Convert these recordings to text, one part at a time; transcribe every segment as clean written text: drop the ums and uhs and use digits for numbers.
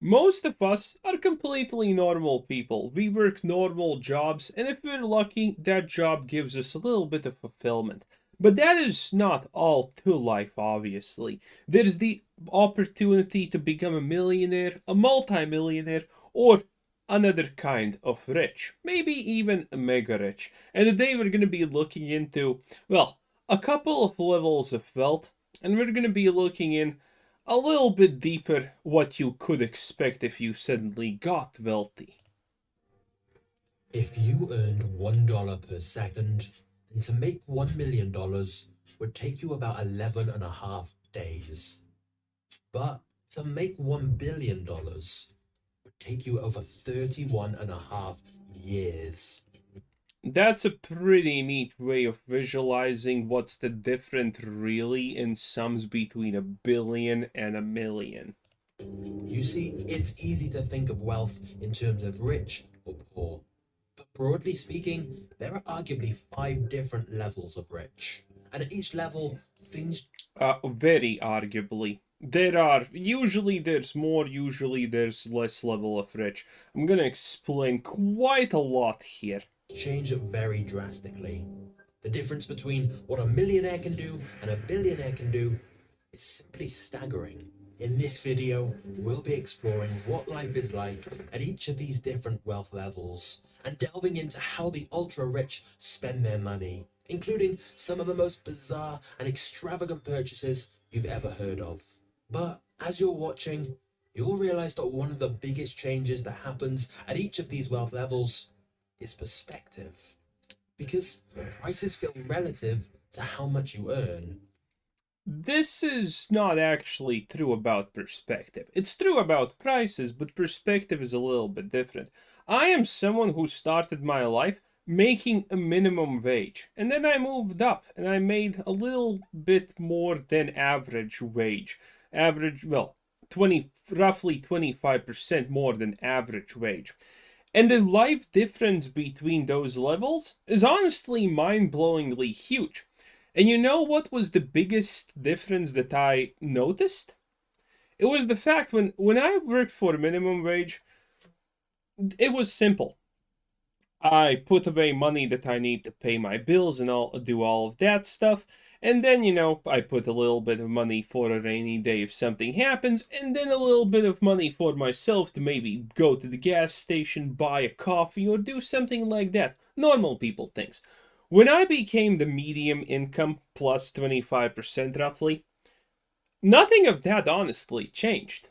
Most of us are completely normal people. We work normal jobs, and if we're lucky, that job gives us a little bit of fulfillment. But that is not all to life, obviously. There's the opportunity to become a millionaire, a multi-millionaire, or another kind of rich. Maybe even mega rich. And today we're going to be looking into, well, a couple of levels of wealth, and we're going to be looking in a little bit deeper what you could expect if you suddenly got wealthy. If you earned $1 per second, then to make $1 million would take you about 11 and a half days. But to make $1 billion would take you over 31 and a half years. That's a pretty neat way of visualizing what's the difference really in sums between a billion and a million. You see, it's easy to think of wealth in terms of rich or poor. But broadly speaking, there are arguably five different levels of rich. And at each level, things Very arguably. There's more, usually there's less level of rich. I'm gonna explain quite a lot here. change very drastically. The difference between what a millionaire can do and a billionaire can do is simply staggering. In this video, we'll be exploring what life is like at each of these different wealth levels and delving into how the ultra rich spend their money, including some of the most bizarre and extravagant purchases you've ever heard of. But as you're watching, you'll realize that one of the biggest changes that happens at each of these wealth levels is perspective. Because prices feel relative to how much you earn. This is not actually true about perspective. It's true about prices, but perspective is a little bit different. I am someone who started my life making a minimum wage, and then I moved up and I made a little bit more than average wage. Average, well, 20 roughly 25% more than average wage. And the life difference between those levels is honestly mind-blowingly huge. And you know what was the biggest difference that I noticed? It was the fact when I worked for minimum wage, it was simple. I put away money that I need to pay my bills and all do all of that stuff. And then, I put a little bit of money for a rainy day if something happens, and then a little bit of money for myself to maybe go to the gas station, buy a coffee, or do something like that. Normal people things. When I became the medium income plus 25% roughly, nothing of that honestly changed.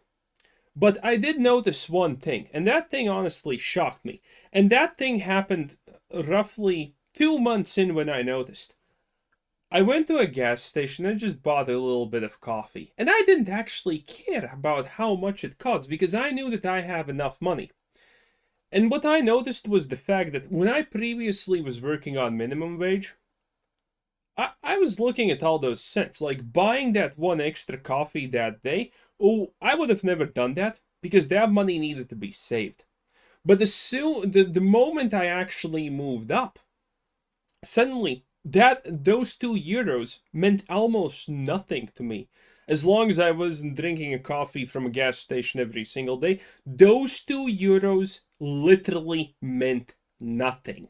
But I did notice one thing, and that thing honestly shocked me. And that thing happened roughly 2 months in when I noticed. I went to a gas station and just bought a little bit of coffee. And I didn't actually care about how much it costs because I knew that I have enough money. And what I noticed was the fact that when I previously was working on minimum wage, I was looking at all those cents, like buying that one extra coffee that day. Oh, I would have never done that because that money needed to be saved. But the moment I actually moved up, suddenly those €2 meant almost nothing to me. As long as I wasn't drinking a coffee from a gas station every single day, those €2 literally meant nothing.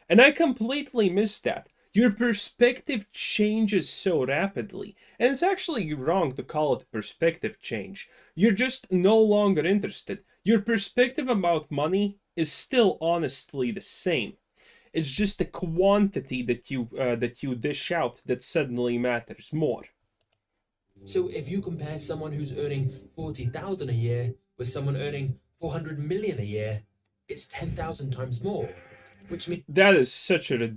And I completely missed that. Your perspective changes so rapidly. And it's actually wrong to call it perspective change. You're just no longer interested. Your perspective about money is still honestly the same. It's just the quantity that you dish out that suddenly matters more. So if you compare someone who's earning 40,000 a year with someone earning 400 million a year, it's 10,000 times more, which That is such a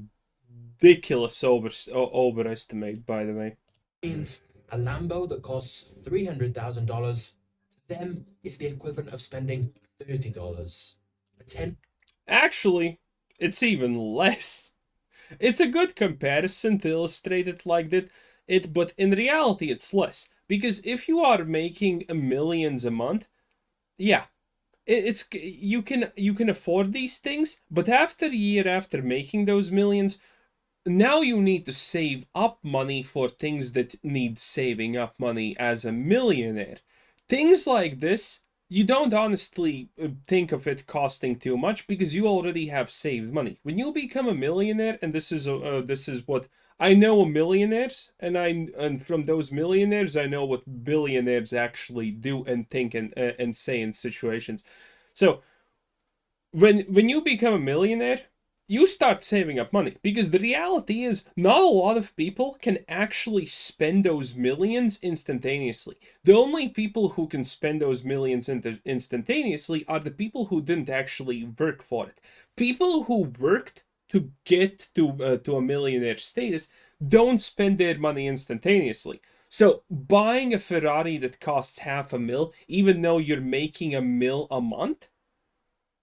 ridiculous overestimate, by the way. means a Lambo that costs $300,000 to them is the equivalent of spending $30. A 10 Actually, it's even less. It's a good comparison to illustrate it like that. But in reality, it's less because if you are making millions a month, yeah, it's you can afford these things. But after a year after making those millions, now you need to save up money for things that need saving up money as a millionaire. Things like this you don't honestly think of it costing too much because you already have saved money. When you become a millionaire, and this is what I know of millionaires, and from those millionaires I know what billionaires actually do and think and say in situations. So when you become a millionaire, you start saving up money because the reality is not a lot of people can actually spend those millions instantaneously. The only people who can spend those millions instantaneously are the people who didn't actually work for it. People who worked to get to a millionaire status don't spend their money instantaneously. So buying a Ferrari that costs half a mil, even though you're making a mil a month,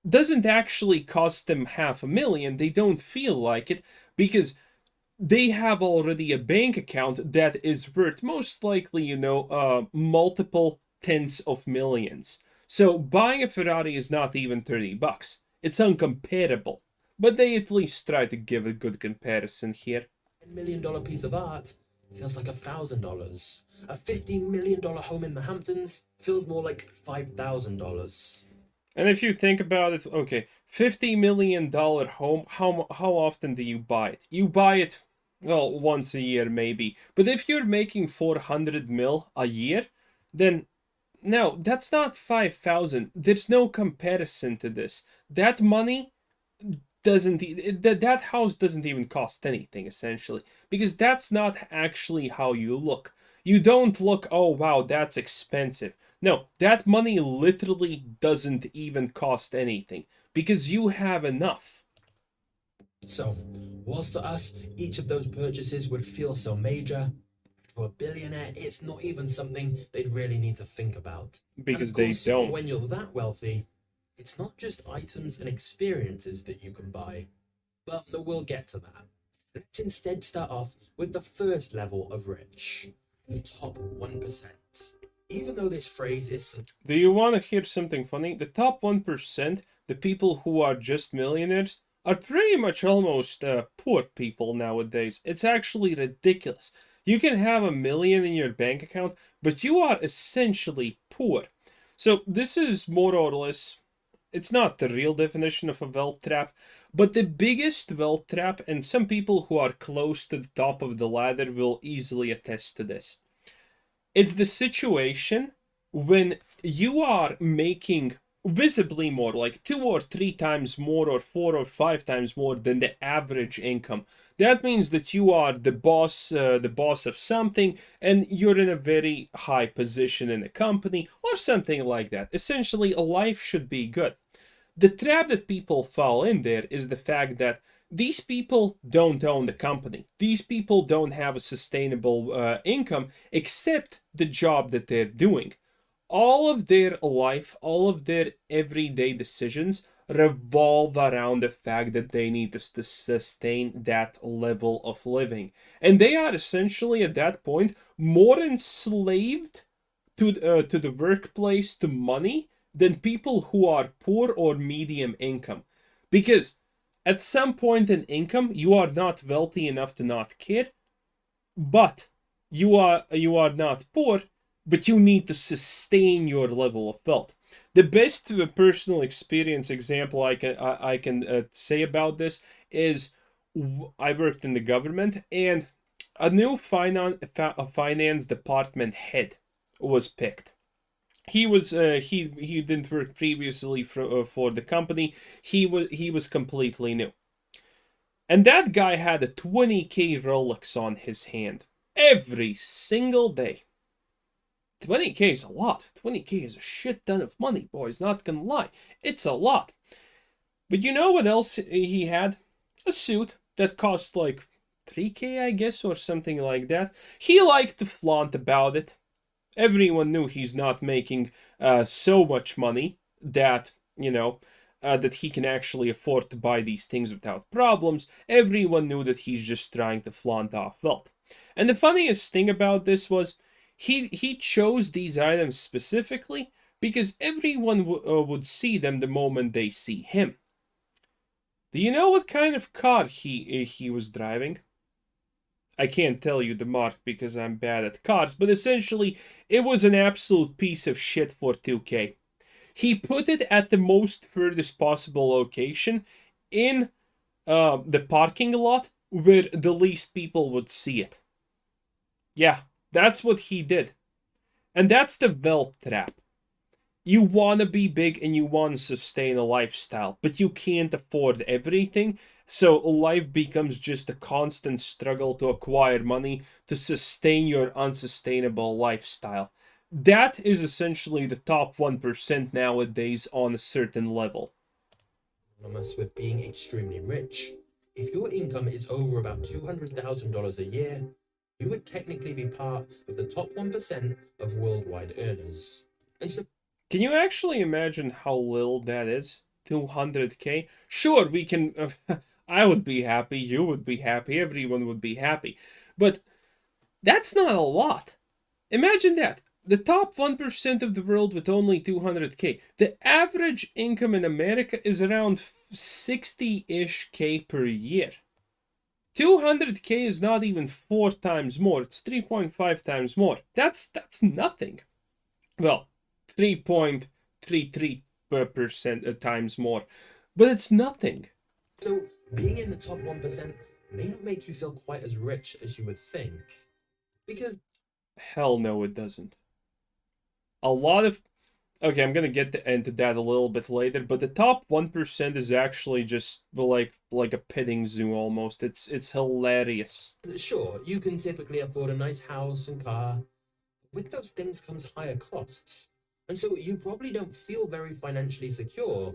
doesn't actually cost them half a million. They don't feel like it because they have already a bank account that is worth most likely, multiple tens of millions. So buying a Ferrari is not even $30. It's uncomparable. But they at least try to give a good comparison here. $10 million piece of art feels like $1,000. A $50 million home in the Hamptons feels more like $5,000. And if you think about it, okay, $50 million home, how often do you buy it? You buy it, well, once a year maybe. But if you're making 400 mil a year, then no, that's not 5,000. There's no comparison to this. That money doesn't that house doesn't even cost anything essentially because that's not actually how you look. You don't look, oh wow, that's expensive. No, that money literally doesn't even cost anything because you have enough. So, whilst to us, each of those purchases would feel so major, to a billionaire, it's not even something they'd really need to think about. And of Because they course, don't. when you're that wealthy, it's not just items and experiences that you can buy. But we'll get to that. Let's instead start off with the first level of rich, the top 1%. Even though this phrase is... Do you want to hear something funny? The top 1%, the people who are just millionaires, are pretty much almost poor people nowadays. It's actually ridiculous. You can have a million in your bank account, but you are essentially poor. So this is more or less, it's not the real definition of a wealth trap, but the biggest wealth trap, and some people who are close to the top of the ladder will easily attest to this. It's the situation when you are making visibly more, like 2 or 3 times more, or 4 or 5 times more than the average income. That means that you are the boss of something, and you're in a very high position in a company or something like that. Essentially, a life should be good. The trap that people fall in there is the fact that these people don't own the company. These people don't have a sustainable income except the job that they're doing. All of their life, all of their everyday decisions revolve around the fact that they need to sustain that level of living. And they are essentially at that point more enslaved to the workplace, to money, than people who are poor or medium income. Because at some point in income, you are not wealthy enough to not care, but you are not poor, but you need to sustain your level of wealth. The best personal experience example I can say about this is I worked in the government, and a new finance department head was picked. He didn't work previously for the company. He was completely new, and that guy had a 20K Rolex on his hand every single day. 20K is a lot. 20K is a shit ton of money, boys. Not gonna lie, it's a lot. But you know what else he had? A suit that cost like 3K, I guess, or something like that. He liked to flaunt about it. Everyone knew he's not making so much money that, that he can actually afford to buy these things without problems. Everyone knew that he's just trying to flaunt off wealth. And the funniest thing about this was he chose these items specifically because everyone would see them the moment they see him. Do you know what kind of car he was driving? I can't tell you the mark because I'm bad at cars, but essentially, it was an absolute piece of shit for 2K. He put it at the most furthest possible location in the parking lot where the least people would see it. Yeah, that's what he did. And that's the wealth trap. You want to be big and you want to sustain a lifestyle, but you can't afford everything. So life becomes just a constant struggle to acquire money to sustain your unsustainable lifestyle. That is essentially the top 1% nowadays on a certain level. Synonymous with being extremely rich. If your income is over about $200,000 a year, you would technically be part of the top 1% of worldwide earners. And so, Can you actually imagine how little that is? 200k? Sure, we can. I would be happy, you would be happy, everyone would be happy. But that's not a lot. Imagine that. The top 1% of the world with only 200k. The average income in America is around 60-ish k per year. 200k is not even 4 times more. It's 3.5 times more. That's nothing. Well, 3.33% times more. But it's nothing. so being in the top 1% may not make you feel quite as rich as you would think. Because Hell no, it doesn't. A lot of. Okay, I'm gonna get into that a little bit later, but the top 1% is actually just like a petting zoo almost. It's hilarious. sure, you can typically afford a nice house and car. With those things comes higher costs. And so you probably don't feel very financially secure.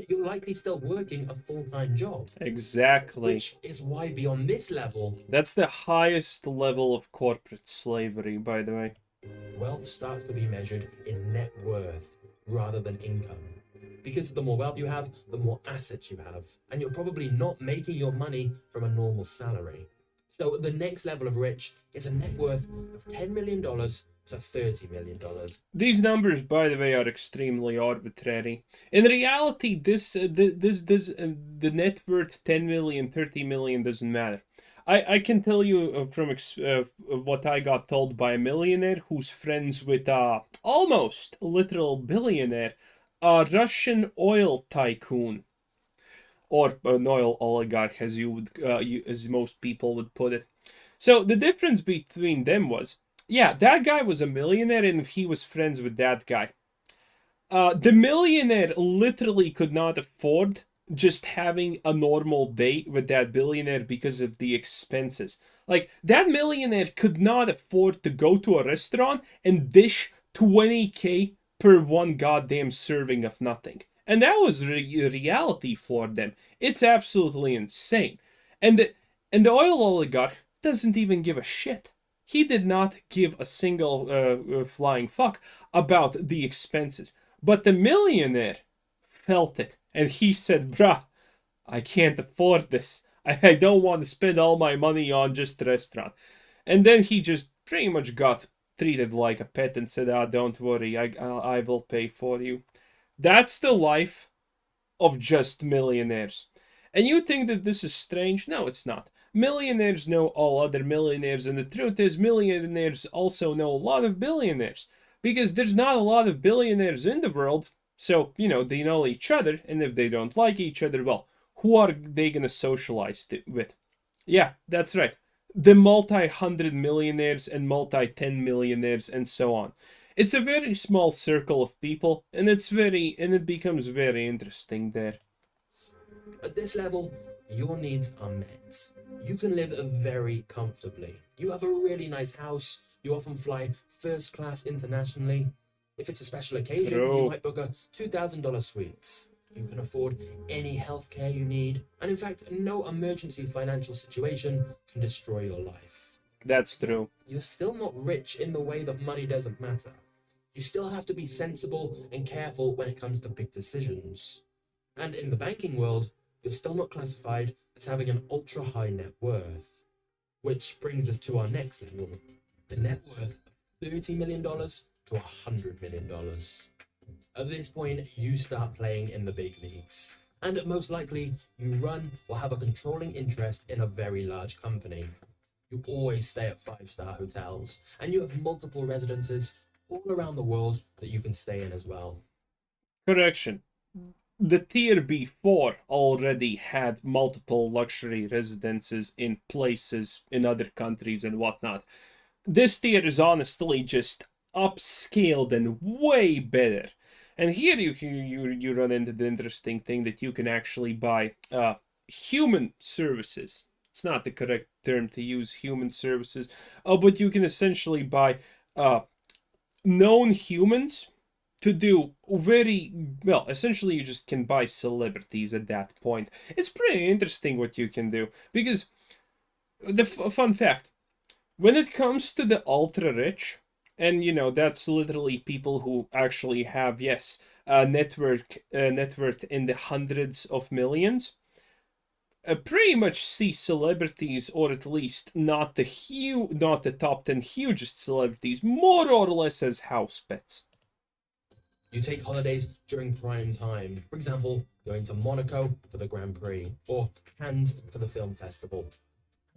You're likely still working a full-time job. Exactly. Which is why beyond this level, That's the highest level of corporate slavery, by the way. wealth starts to be measured in net worth rather than income. Because the more wealth you have, the more assets you have. And you're probably not making your money from a normal salary. So the next level of rich is a net worth of $10 million to $30 million. These numbers, by the way, are extremely arbitrary. In reality, the net worth 10 million, 30 million doesn't matter. I can tell you from what I got told by a millionaire who's friends with almost a literal billionaire, a Russian oil tycoon or an oil oligarch, as as most people would put it. So the difference between them was, yeah, that guy was a millionaire and he was friends with that guy. The millionaire literally could not afford just having a normal date with that billionaire because of the expenses. Like, that millionaire could not afford to go to a restaurant and dish 20k per one goddamn serving of nothing. And that was reality for them. It's absolutely insane. And the oil oligarch doesn't even give a shit. He did not give a single flying fuck about the expenses. But the millionaire felt it, and he said, bruh, I can't afford this. I don't want to spend all my money on just the restaurant. And then he just pretty much got treated like a pet and said, don't worry, I will pay for you. That's the life of just millionaires. And you think that this is strange? No, it's not. Millionaires know all other millionaires, and the truth is, millionaires also know a lot of billionaires. Because there's not a lot of billionaires in the world, so, they know each other, and if they don't like each other, well, who are they gonna socialize with? Yeah, that's right. The multi-hundred millionaires and multi-10 millionaires and so on. It's a very small circle of people, and it becomes very interesting there. At this level, your needs are met. You can live very comfortably. You have a really nice house. You often fly first class internationally. If it's a special occasion, you True. might book a $2,000 suite. You can afford any healthcare you need. And in fact, no emergency financial situation can destroy your life. That's true. You're still not rich in the way that money doesn't matter. You still have to be sensible and careful when it comes to big decisions. And in the banking world, you're still not classified as having an ultra high net worth. Which brings us to our next level, the net worth of $30 million to $100 million. At this point, you start playing in the big leagues. And most likely, you run or have a controlling interest in a very large company. You always stay at 5-star hotels, and you have multiple residences all around the world that you can stay in as well. Correction. The tier before already had multiple luxury residences in places in other countries and whatnot. This tier is honestly just upscaled and way better. And here you run into the interesting thing that you can actually buy human services. It's not the correct term to use, human services. Oh, but you can essentially buy uh, known humans to do very well. Essentially, you just can buy celebrities at that point. It's pretty interesting what you can do because the fun fact when it comes to the ultra rich, and that's literally people who actually have, yes, a net worth in the hundreds of millions. Pretty much see celebrities, or at least not the top 10 hugest celebrities, more or less as house pets. You take holidays during prime time, for example, going to Monaco for the Grand Prix or Cannes for the film festival.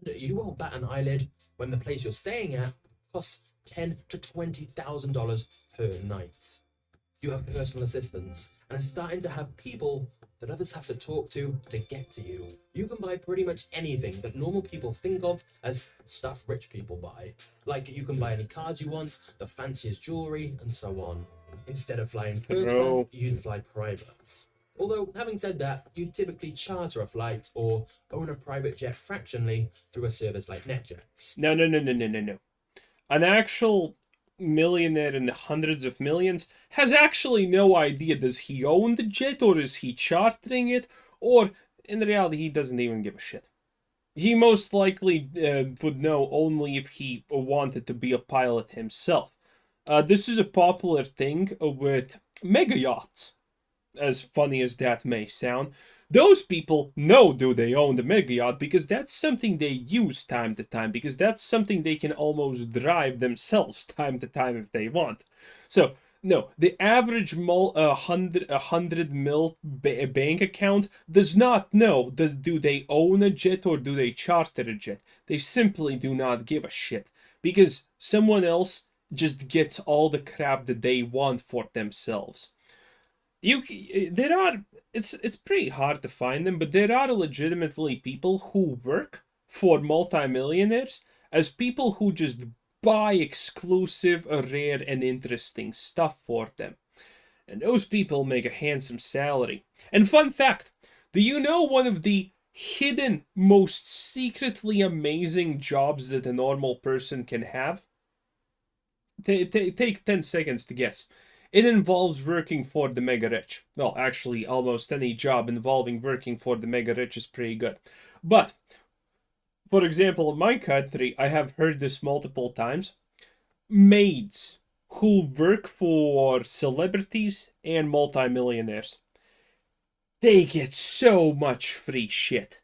And you won't bat an eyelid when the place you're staying at costs $10,000 to $20,000 per night. You have personal assistants and are starting to have people that others have to talk to get to you. You can buy pretty much anything that normal people think of as stuff rich people buy. Like you can buy any cars you want, the fanciest jewelry, and so on. Instead of flying first class, you'd fly privates. Although, having said that, you typically charter a flight or own a private jet fractionally through a service like NetJets. No, no, no, no, no, no, no. An actual millionaire in the hundreds of millions has actually no idea, does he own the jet or is he chartering it, or in reality he doesn't even give a shit. He most likely would know only if he wanted to be a pilot himself. This is a popular thing with mega yachts, as funny as that may sound. Those people know do they own the mega yacht because that's something they use time to time, because that's something they can almost drive themselves time to time if they want. So no, the average hundred mil bank account does not know do they own a jet or do they charter a jet. They simply do not give a shit because someone else just gets all the crap that they want for themselves. There are, it's pretty hard to find them, but there are legitimately people who work for multimillionaires as people who just buy exclusive, rare, and interesting stuff for them. And those people make a handsome salary. And fun fact, do you know one of the hidden, most secretly amazing jobs that a normal person can have? Take 10 seconds to guess. It involves working for the mega rich. Well, actually, almost any job involving working for the mega rich is pretty good. But, for example, in my country, I have heard this multiple times. Maids who work for celebrities and multimillionaires. They get so much free shit.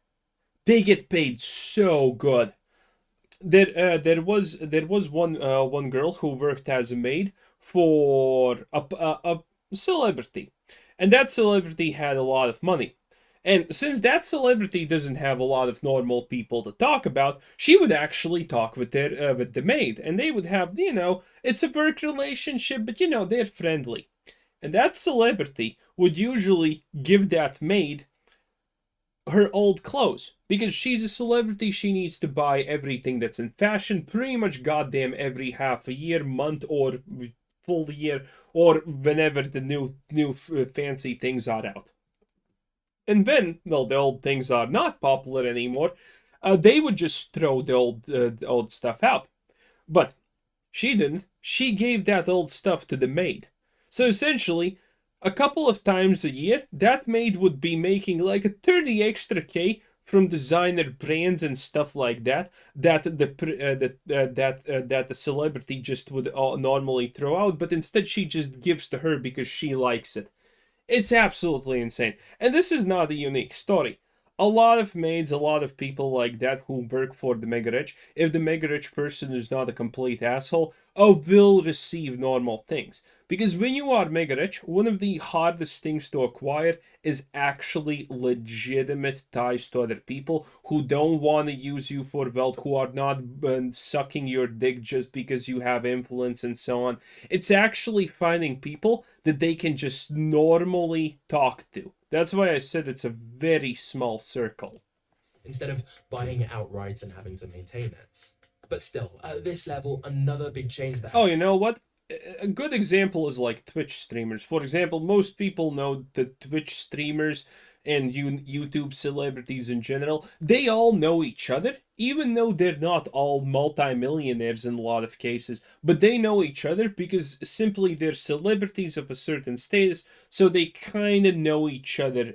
They get paid so good. There was one girl who worked as a maid for a celebrity, and that celebrity had a lot of money. And since that celebrity doesn't have a lot of normal people to talk about, she would actually talk with the maid, and they would have, it's a work relationship, but they're friendly. And that celebrity would usually give that maid her old clothes because she's a celebrity. She needs to buy everything that's in fashion pretty much goddamn every half a year, month, or full year, or whenever the new fancy things are out. And then, well, the old things are not popular anymore. They would just throw the old stuff out. But she didn't. She gave that old stuff to the maid. So essentially, a couple of times a year, that maid would be making like a 30 extra K from designer brands and stuff like that that the celebrity just would normally throw out, but instead she just gives to her because she likes it. It's absolutely insane. And this is not a unique story. A lot of maids, a lot of people like that who work for the mega rich, if the mega rich person is not a complete asshole, will receive normal things. Because when you are mega rich, one of the hardest things to acquire is actually legitimate ties to other people who don't want to use you for wealth, who are not sucking your dick just because you have influence and so on. It's actually finding people that they can just normally talk to. That's why I said it's a very small circle. instead of buying it outright and having to maintain it. But still, at this level, another big change that Oh, you know what? A good example is like Twitch streamers. For example, most people know the Twitch streamers and YouTube celebrities in general. They all know each other, even though they're not all multimillionaires in a lot of cases. But they know each other because simply they're celebrities of a certain status, so they kind of know each other.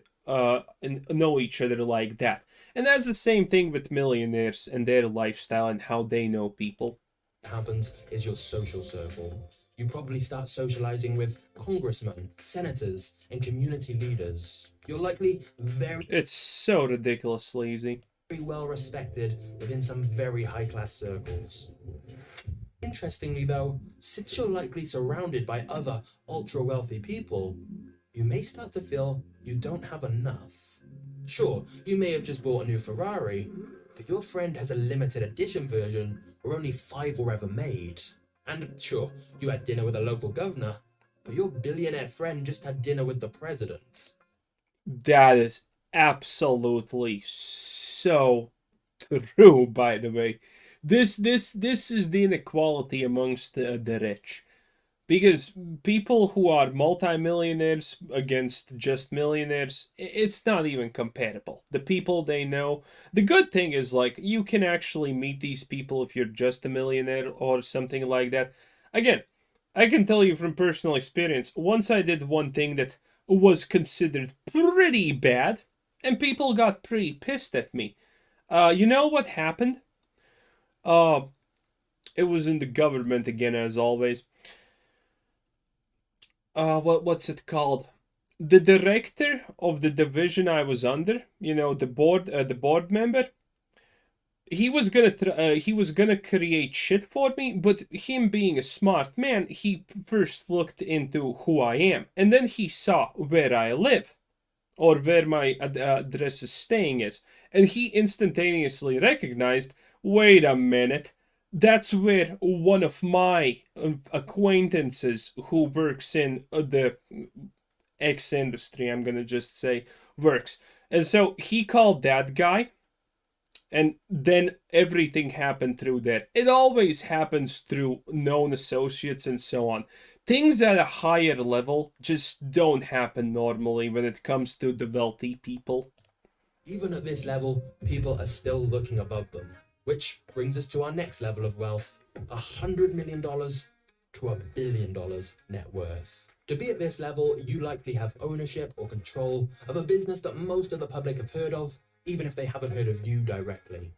And know each other like that. And that's the same thing with millionaires and their lifestyle and how they know people. happens is your social circle. You probably start socializing with congressmen, senators, and community leaders. You're likely It's so ridiculously easy. very well respected within some very high class circles. Interestingly, though, since you're likely surrounded by other ultra wealthy people, you may start to feel you don't have enough. Sure, you may have just bought a new Ferrari, but your friend has a limited edition version where only 5 were ever made. And sure, you had dinner with a local governor, but your billionaire friend just had dinner with the president. That is absolutely so true, by the way. This is the inequality amongst the rich. Because people who are multimillionaires against just millionaires, it's not even comparable. The people they know, the good thing is like you can actually meet these people if you're just a millionaire or something like that. Again, I can tell you from personal experience, once I did one thing that was considered pretty bad, and people got pretty pissed at me. You know what happened? Uh, it was in the government again, as always. What's it called? The director of the division I was under, the board member, he was gonna create shit for me, but him being a smart man, he first looked into who I am, and then he saw where I live or where my address is staying is, and he instantaneously recognized, wait a minute, that's where one of my acquaintances who works in the X industry, I'm gonna just say, works. And so he called that guy, and then everything happened through there. It always happens through known associates and so on. Things at a higher level just don't happen normally when it comes to the wealthy people. Even at this level, people are still looking above them. Which brings us to our next level of wealth, $100 million to $1 billion net worth. To be at this level, you likely have ownership or control of a business that most of the public have heard of, even if they haven't heard of you directly.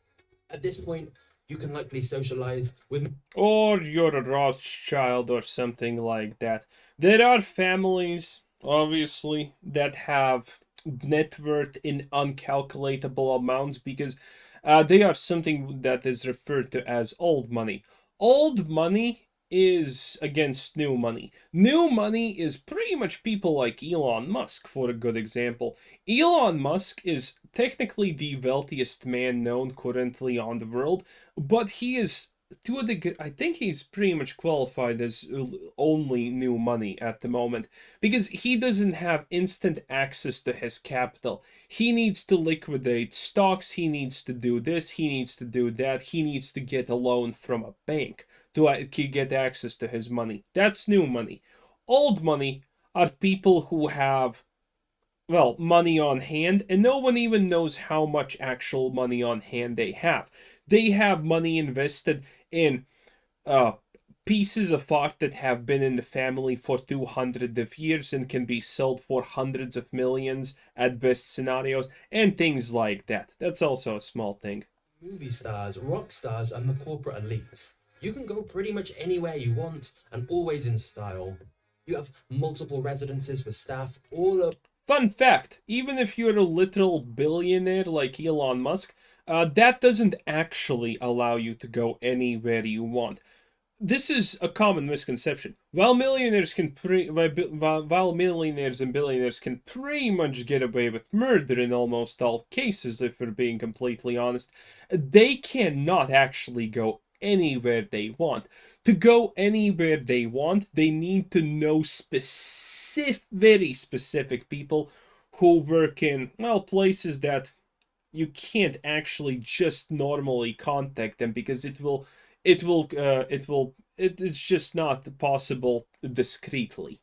At this point, you can likely socialize with... Or you're a Rothschild or something like that. There are families, obviously, that have net worth in uncalculatable amounts because they are something that is referred to as old money. Old money is against new money. New money is pretty much people like Elon Musk, for a good example. Elon Musk is technically the wealthiest man known currently on the world, but he is to a degree, I think he's pretty much qualified as only new money at the moment because he doesn't have instant access to his capital. He needs to liquidate stocks, he needs to do this, he needs to do that, he needs to get a loan from a bank to get access to his money. That's new money. Old money are people who have, well, money on hand, and no one even knows how much actual money on hand they have. They have money invested in pieces of art that have been in the family for 200 of years and can be sold for hundreds of millions at best scenarios, and things like that. That's also a small thing. movie stars, rock stars, and the corporate elites. You can go pretty much anywhere you want and always in style. You have multiple residences for staff all up. Fun fact, even if you're a literal billionaire like Elon Musk, that doesn't actually allow you to go anywhere you want. this is a common misconception. While millionaires and billionaires can pretty much get away with murder in almost all cases, if we're being completely honest, they cannot actually go anywhere they want. To go anywhere they want, they need to know very specific people who work in, well, places that you can't actually just normally contact them, because it's just not possible discreetly.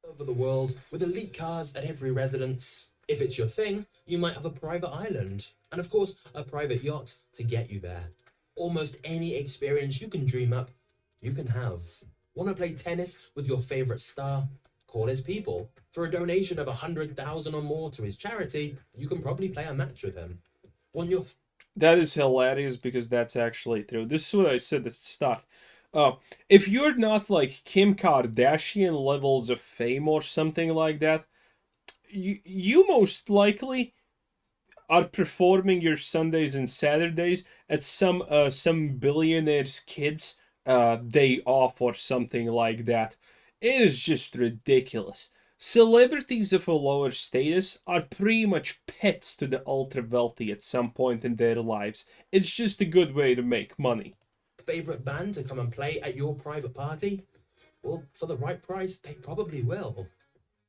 Over the world with elite cars at every residence. If it's your thing, you might have a private island, and of course, a private yacht to get you there. Almost any experience you can dream up, you can have. Want to play tennis with your favorite star? Call his people. For a donation of 100,000 or more to his charity, you can probably play a match with him. Want your That is hilarious, because that's actually true. This is what I said at the start. If you're not like Kim Kardashian levels of fame or something like that, you most likely are performing your Sundays and Saturdays at some billionaire's kids day off or something like that. It is just ridiculous. Celebrities of a lower status are pretty much pets to the ultra wealthy at some point in their lives. It's just a good way to make money. favorite band to come and play at your private party? Well, for the right price, they probably will.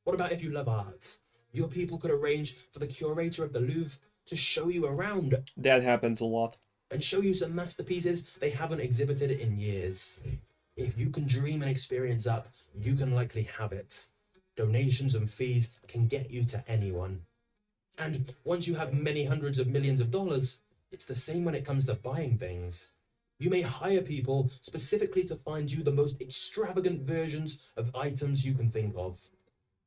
What about if you love art? Your people could arrange for the curator of the Louvre to show you around That happens a lot. and show you some masterpieces they haven't exhibited in years. If you can dream an experience up, you can likely have it. Donations and fees can get you to anyone. And once you have many hundreds of millions of dollars, it's the same when it comes to buying things. You may hire people specifically to find you the most extravagant versions of items you can think of.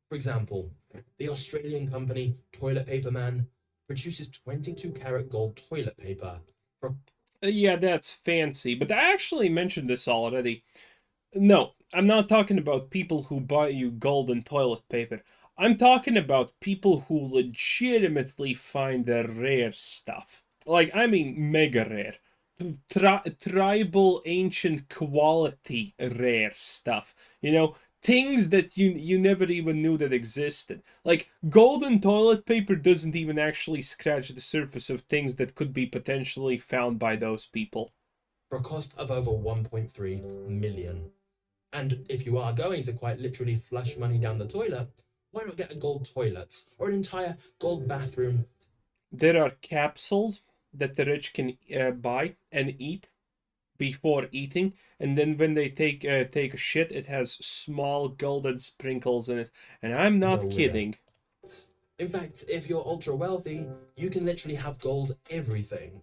For example, the Australian company Toilet Paper Man produces 22 karat gold toilet paper for Yeah, that's fancy, but I actually mentioned this already. No, I'm not talking about people who buy you golden toilet paper. I'm talking about people who legitimately find the rare stuff. Like, I mean, mega rare. Tribal, ancient quality rare stuff. You know, things that you never even knew that existed. Like, golden toilet paper doesn't even actually scratch the surface of things that could be potentially found by those people. a cost of over 1.3 million. And if you are going to quite literally flush money down the toilet, why not get a gold toilet or an entire gold bathroom? There are capsules that the rich can buy and eat before eating, and then when they take a shit, it has small golden sprinkles in it, and I'm Go not with it. kidding. In fact, if you're ultra wealthy, you can literally have gold everything.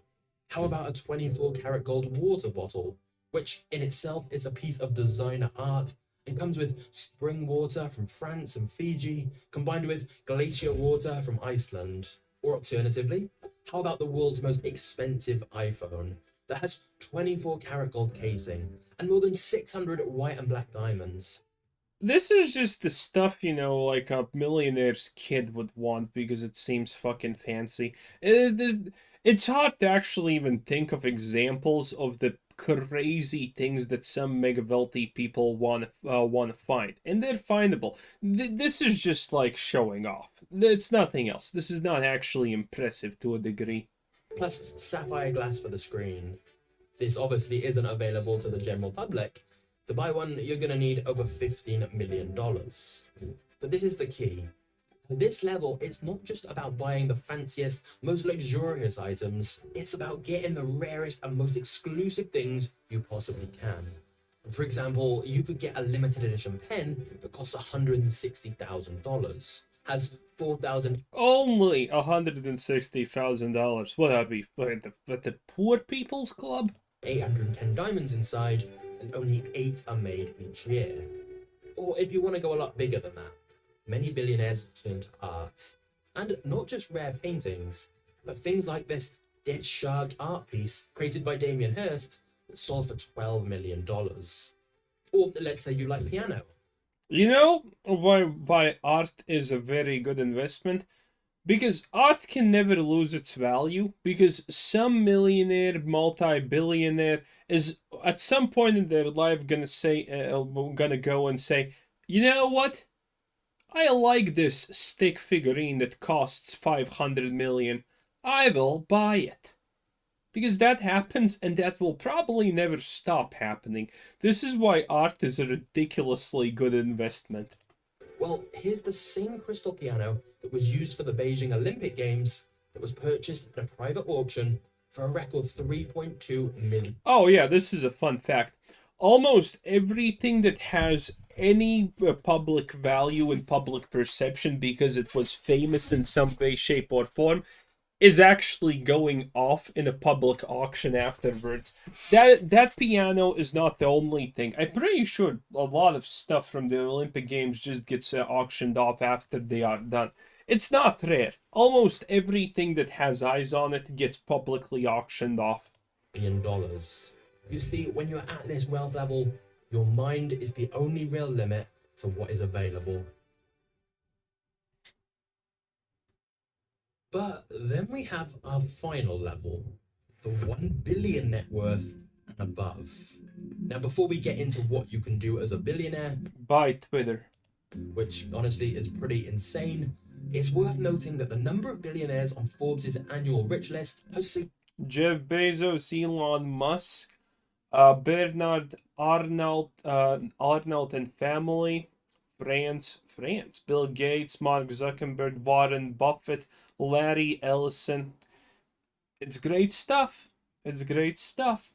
How about a 24 karat gold water bottle, which in itself is a piece of designer art and comes with spring water from France and Fiji, combined with glacier water from Iceland? Or alternatively, how about the world's most expensive iPhone that has 24 karat gold casing and more than 600 white and black diamonds? This is just the stuff, like a millionaire's kid would want, because it seems fucking fancy. It's hard to actually even think of examples of the crazy things that some mega wealthy people want to find, and they're findable. This is just like showing off. It's nothing else. This is not actually impressive to a degree. Plus sapphire glass for the screen. This obviously isn't available to the general public. To buy one, you're going to need over $15 million. But this is the key. At this level, it's not just about buying the fanciest, most luxurious items, it's about getting the rarest and most exclusive things you possibly can. For example, you could get a limited edition pen that costs $160,000, has 4,000 Only $160,000. What are we? What the poor people's club? 810 diamonds inside, and only 8 are made each year. Or if you want to go a lot bigger than that, many billionaires turn to art. And not just rare paintings, but things like this dead shark art piece created by Damien Hirst that sold for $12 million. Or let's say you like piano. You know why art is a very good investment? Because art can never lose its value, because some millionaire, multi-billionaire is at some point in their life gonna go and say, you know what? I like this stick figurine that costs 500 million. I will buy it. Because that happens and that will probably never stop happening. This is why art is a ridiculously good investment. Well, here's the same crystal piano that was used for the Beijing Olympic Games that was purchased at a private auction for a record 3.2 million. Oh, yeah, this is a fun fact. Almost everything that has any public value and public perception because it was famous in some way, shape, or form is actually going off in a public auction afterwards. That piano is not the only thing. I'm pretty sure a lot of stuff from the Olympic Games just gets auctioned off after they are done. It's not rare. Almost everything that has eyes on it gets publicly auctioned off. You see, when you're at this wealth level, your mind is the only real limit to what is available. But then we have our final level, the 1 billion net worth and above. Now, before we get into what you can do as a billionaire, Buy Twitter. which honestly is pretty insane, it's worth noting that the number of billionaires on Forbes' annual rich list has Jeff Bezos, Elon Musk, Bernard Arnault, Arnault and family, France, Bill Gates, Mark Zuckerberg, Warren Buffett, Larry Ellison. It's great stuff. It's great stuff.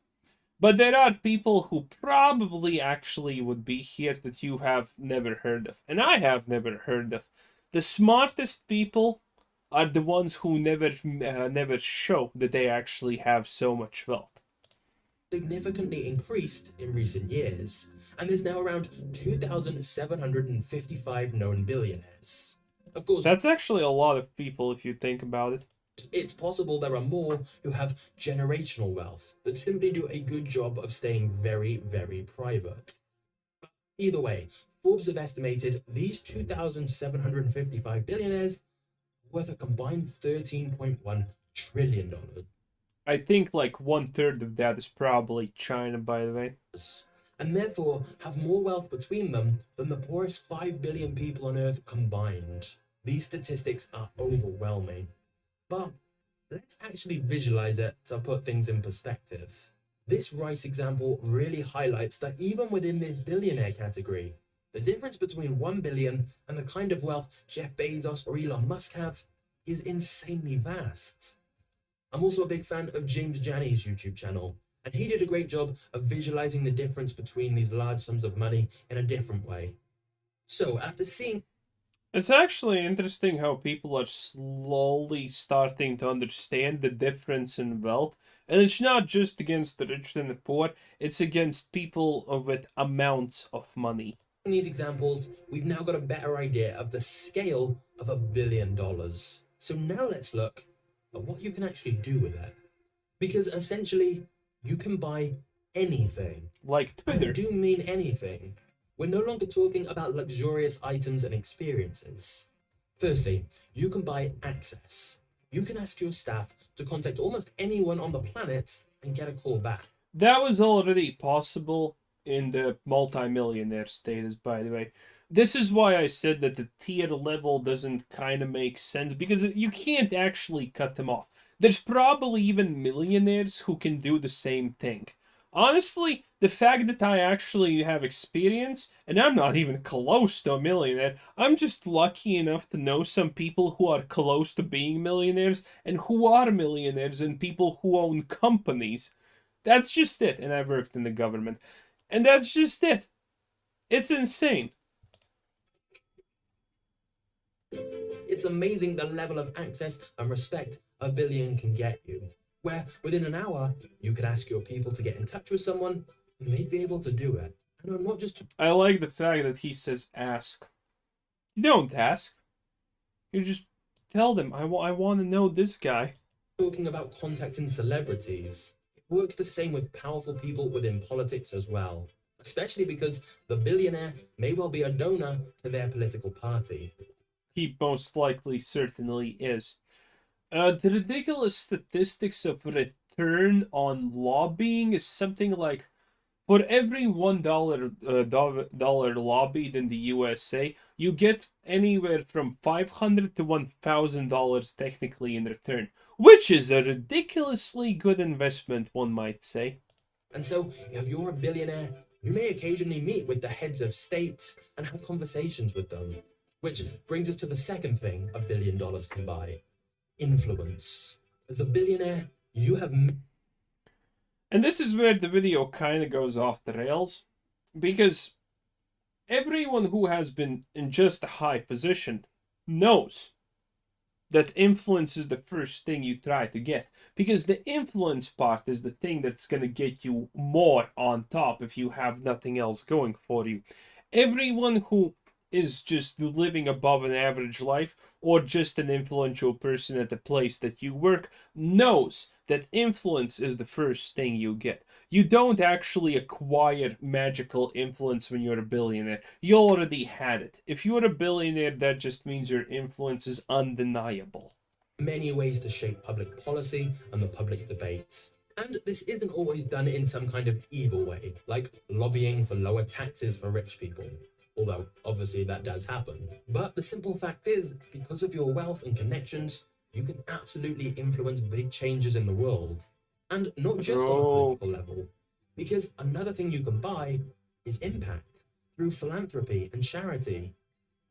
But there are people who probably actually would be here that you have never heard of, and I have never heard of. The smartest people are the ones who never show that they actually have so much wealth. significantly increased in recent years, and there's now around 2,755 known billionaires. Of course, That's actually a lot of people if you think about it. it's possible there are more who have generational wealth that simply do a good job of staying very, very private. Either way, Forbes have estimated these 2,755 billionaires worth a combined $13.1 trillion. I think like 1/3 of that is probably China, by the way. And therefore have more wealth between them than the poorest 5 billion people on Earth combined. These statistics are overwhelming. But let's actually visualize it to put things in perspective. This rice example really highlights that even within this billionaire category, the difference between 1 billion and the kind of wealth Jeff Bezos or Elon Musk have is insanely vast. I'm also a big fan of James Janney's YouTube channel, and he did a great job of visualizing the difference between these large sums of money in a different way. So, after seeing It's actually interesting how people are slowly starting to understand the difference in wealth. And it's not just against the rich and the poor, it's against people with amounts of money. these examples, we've now got a better idea of the scale of $1 billion. So now let's look at what you can actually do with it. Because essentially, you can buy anything. Like And I Twitter. do mean anything. We're no longer talking about luxurious items and experiences. Firstly, you can buy access. You can ask your staff to contact almost anyone on the planet and get a call back. That was already possible in the multi-millionaire status, by the way. This is why I said that the tier level doesn't kind of make sense, because you can't actually cut them off. There's probably even millionaires who can do the same thing. Honestly, the fact that I actually have experience, and I'm not even close to a millionaire, I'm just lucky enough to know some people who are close to being millionaires, and who are millionaires, and people who own companies. That's just it, and I've worked in the government. And that's just it. It's insane. It's amazing the level of access and respect a billion can get you. Where within an hour, you could ask your people to get in touch with someone, and they'd be able to do it. And I'm not just I like the fact that he says ask. You don't ask. You just tell them, I want to know this guy. talking about contacting celebrities. It works the same with powerful people within politics as well, especially because the billionaire may well be a donor to their political party. He most likely certainly is. The ridiculous statistics of return on lobbying is something like for every $1 lobbied in the USA, you get anywhere from $500 to $1,000 technically in return, which is a ridiculously good investment, one might say. And so, if you're a billionaire, you may occasionally meet with the heads of states and have conversations with them. Which brings us to the second thing $1 billion can buy: influence. As a billionaire, you have. And this is where the video kind of goes off the rails, because everyone who has been in just a high position knows that influence is the first thing you try to get, because the influence part is the thing that's going to get you more on top if you have nothing else going for you. Everyone who is just living above an average life or just an influential person at the place that you work knows that influence is the first thing you get. You don't actually acquire magical influence when you're a billionaire. You already had it. If you're a billionaire, that just means your influence is undeniable. Many ways to shape public policy and the public debates. And this isn't always done in some kind of evil way, like lobbying for lower taxes for rich people. Although, obviously, that does happen. But the simple fact is, because of your wealth and connections, you can absolutely influence big changes in the world. And not just on a political level. Because another thing you can buy is impact through philanthropy and charity.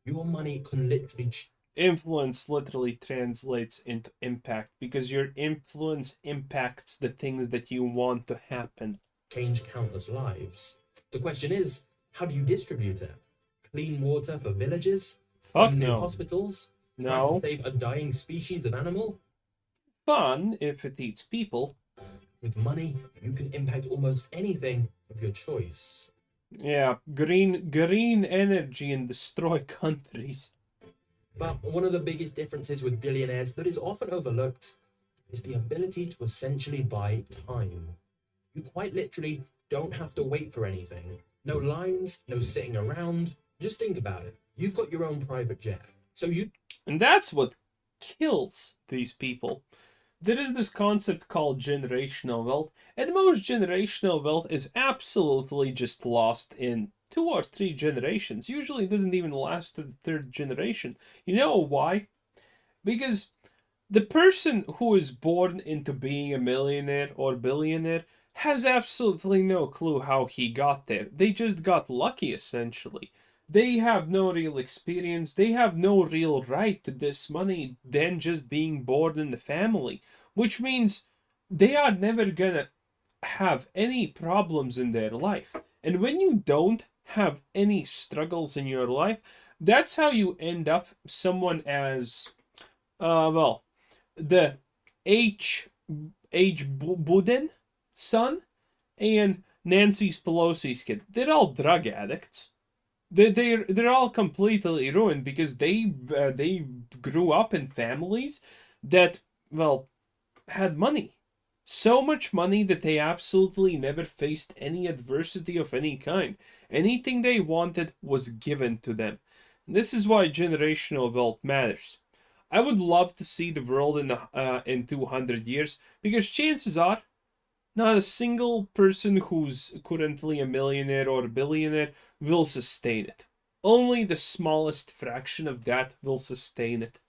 Your money can literally influence literally translates into impact because your influence impacts the things that you want to happen. Change countless lives. The question is, how do you distribute it? Clean water for villages? Fuck New no. hospitals? Try No. to save a dying species of animal? Fun if it eats people. With money, you can impact almost anything of your choice. Yeah, green energy and destroy countries. But one of the biggest differences with billionaires that is often overlooked is the ability to essentially buy time. You quite literally don't have to wait for anything. No lines, no sitting around. Just think about it. You've got your own private jet. And that's what kills these people. There is this concept called generational wealth, and most generational wealth is absolutely just lost in 2 or 3 generations. Usually it doesn't even last to the third generation. You know why? Because the person who is born into being a millionaire or billionaire has absolutely no clue how he got there. They just got lucky, essentially. They have no real experience, they have no real right to this money than just being born in the family, which means they are never gonna have any problems in their life. And when you don't have any struggles in your life, that's how you end up someone as, the H. Buden son and Nancy Pelosi's kid. They're all drug addicts. They're all completely ruined because they grew up in families that had money, so much money that they absolutely never faced any adversity of any kind. Anything they wanted was given to them. And this is why generational wealth matters. I would love to see the world in 200 years because chances are not a single person who's currently a millionaire or a billionaire will sustain it. Only the smallest fraction of that will sustain it.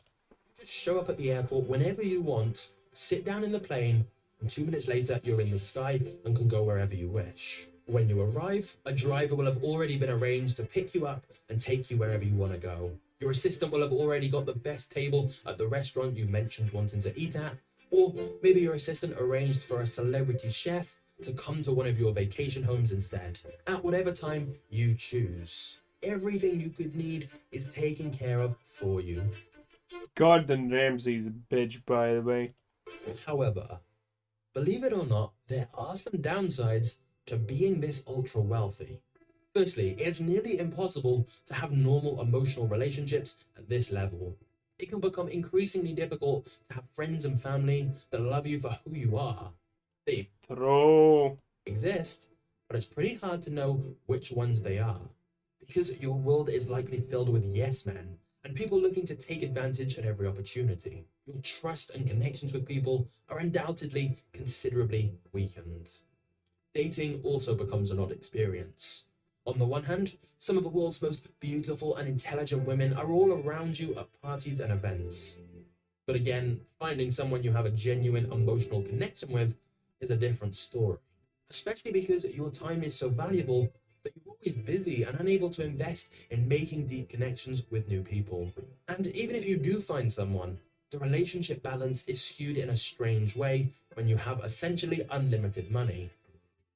Just show up at the airport whenever you want, sit down in the plane, and 2 minutes later you're in the sky and can go wherever you wish. When you arrive, a driver will have already been arranged to pick you up and take you wherever you want to go. Your assistant will have already got the best table at the restaurant you mentioned wanting to eat at, or maybe your assistant arranged for a celebrity chef to come to one of your vacation homes instead, at whatever time you choose. Everything you could need is taken care of for you. Gordon Ramsay's a bitch, by the way. However, believe it or not, there are some downsides to being this ultra wealthy. Firstly, it's nearly impossible to have normal emotional relationships at this level. It can become increasingly difficult to have friends and family that love you for who you are. They exist, but it's pretty hard to know which ones they are. Because your world is likely filled with yes men and people looking to take advantage at every opportunity. Your trust and connections with people are undoubtedly considerably weakened. Dating also becomes an odd experience. On the one hand, some of the world's most beautiful and intelligent women are all around you at parties and events. But again, finding someone you have a genuine emotional connection with is a different story. Especially because your time is so valuable that you're always busy and unable to invest in making deep connections with new people. And even if you do find someone, the relationship balance is skewed in a strange way when you have essentially unlimited money.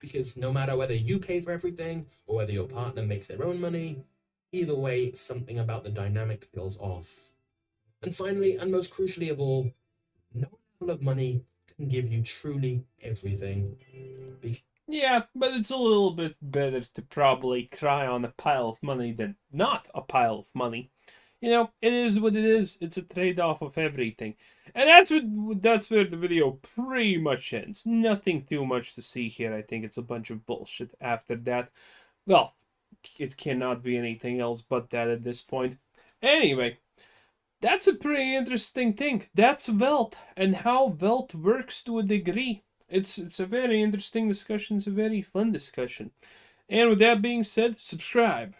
Because no matter whether you pay for everything or whether your partner makes their own money, either way, something about the dynamic feels off. And finally, and most crucially of all, no level of money can give you truly everything. Yeah, but it's a little bit better to probably cry on a pile of money than not a pile of money. You know, it is what it is. It's a trade-off of everything. And that's where the video pretty much ends. Nothing too much to see here. I think it's a bunch of bullshit after that. Well, it cannot be anything else but that at this point. Anyway, that's a pretty interesting thing. That's wealth and how wealth works to a degree. It's a very interesting discussion. It's a very fun discussion. And with that being said, subscribe.